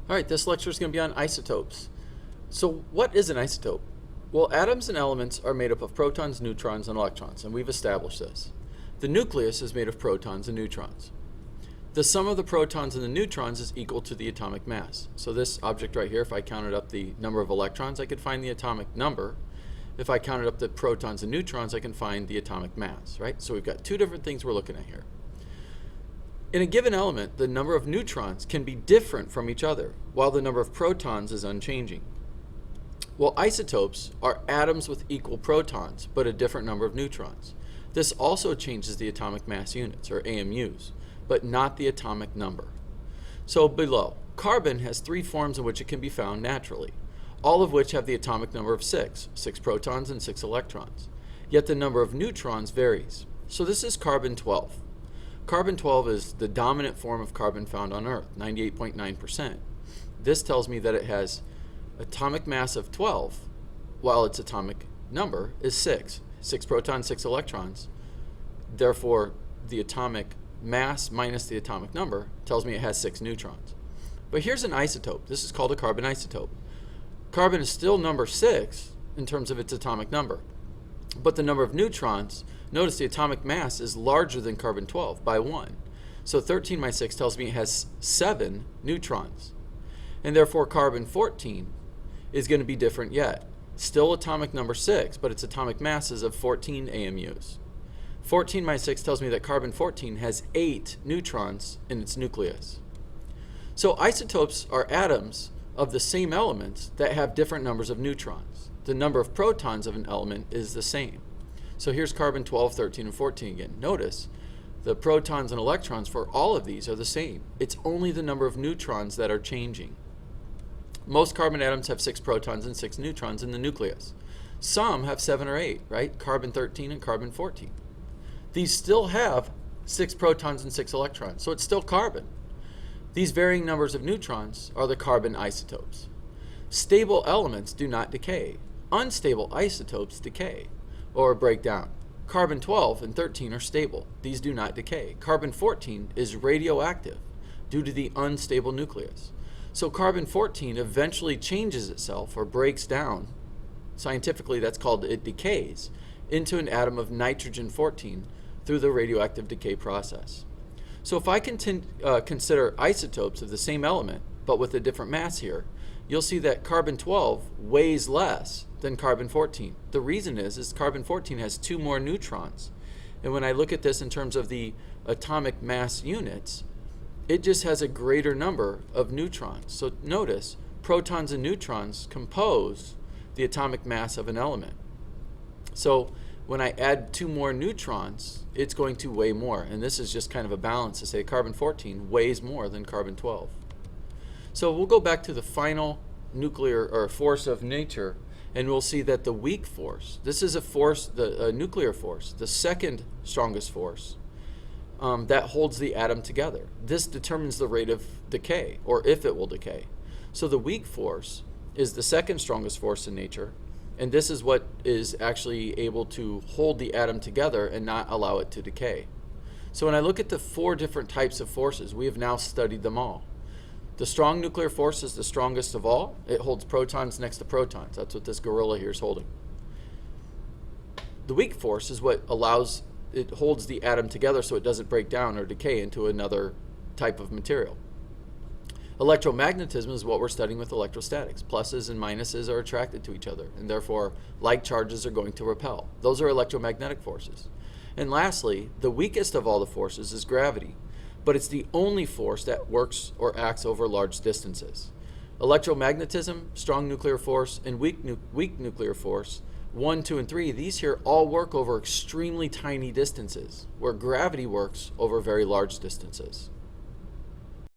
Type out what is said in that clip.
All right, this lecture is going to be on isotopes. So what is an isotope? Well, atoms and elements are made up of protons, neutrons, and electrons, and we've established this. The nucleus is made of protons and neutrons. The sum of the protons and the neutrons is equal to the atomic mass. So this object right here, if I counted up the number of electrons, I could find the atomic number. If I counted up the protons and neutrons, I can find the atomic mass, right? So we've got two different things we're looking at here. In a given element, the number of neutrons can be different from each other, while the number of protons is unchanging. Well, isotopes are atoms with equal protons, but a different number of neutrons. This also changes the atomic mass units, or AMUs, but not the atomic number. So below, carbon has three forms in which it can be found naturally, all of which have the atomic number of 6 protons and 6 electrons. Yet the number of neutrons varies. So this is carbon-12. Carbon-12 is the dominant form of carbon found on Earth, 98.9%. This tells me that it has atomic mass of 12, while its atomic number is 6. 6 protons, 6 electrons. Therefore, the atomic mass minus the atomic number tells me it has 6 neutrons. But here's an isotope. This is called a carbon isotope. Carbon is still number 6 in terms of its atomic number. But the number of neutrons, notice the atomic mass is larger than carbon-12 by 1. So 13 by 6 tells me it has 7 neutrons. And therefore carbon-14 is going to be different yet. Still atomic number 6, but its atomic mass is of 14 AMUs. 14 by 6 tells me that carbon-14 has 8 neutrons in its nucleus. So isotopes are atoms of the same elements that have different numbers of neutrons. The number of protons of an element is the same. So here's carbon-12, 13, and 14 again. Notice the protons and electrons for all of these are the same. It's only the number of neutrons that are changing. Most carbon atoms have 6 protons and 6 neutrons in the nucleus. Some have 7 or 8, right? Carbon-13 and carbon-14. These still have 6 protons and 6 electrons, so it's still carbon. These varying numbers of neutrons are the carbon isotopes. Stable elements do not decay. Unstable isotopes decay or break down. Carbon-12 and 13 are stable. These do not decay. Carbon-14 is radioactive due to the unstable nucleus. So carbon-14 eventually changes itself or breaks down. Scientifically, that's called it decays into an atom of nitrogen-14 through the radioactive decay process. So if I consider isotopes of the same element, but with a different mass here, you'll see that carbon-12 weighs less than carbon-14. The reason is carbon-14 has 2 more neutrons. And when I look at this in terms of the atomic mass units, it just has a greater number of neutrons. So notice, protons and neutrons compose the atomic mass of an element. So when I add 2 more neutrons, it's going to weigh more. And this is just kind of a balance to say carbon-14 weighs more than carbon-12. So we'll go back to the final nuclear or force of nature, and we'll see that the weak force, this is a force, the nuclear force, the second strongest force that holds the atom together. This determines the rate of decay, or if it will decay. So the weak force is the second strongest force in nature, and this is what is actually able to hold the atom together and not allow it to decay. So when I look at the 4 different types of forces, we have now studied them all. The strong nuclear force is the strongest of all. It holds protons next to protons. That's what this gorilla here is holding. The weak force is what it holds the atom together so it doesn't break down or decay into another type of material. Electromagnetism is what we're studying with electrostatics. Pluses and minuses are attracted to each other, and therefore like charges are going to repel. Those are electromagnetic forces. And lastly, the weakest of all the forces is gravity, but it's the only force that works or acts over large distances. Electromagnetism, strong nuclear force, and weak nuclear force, 1, 2, and 3, these here all work over extremely tiny distances, where gravity works over very large distances.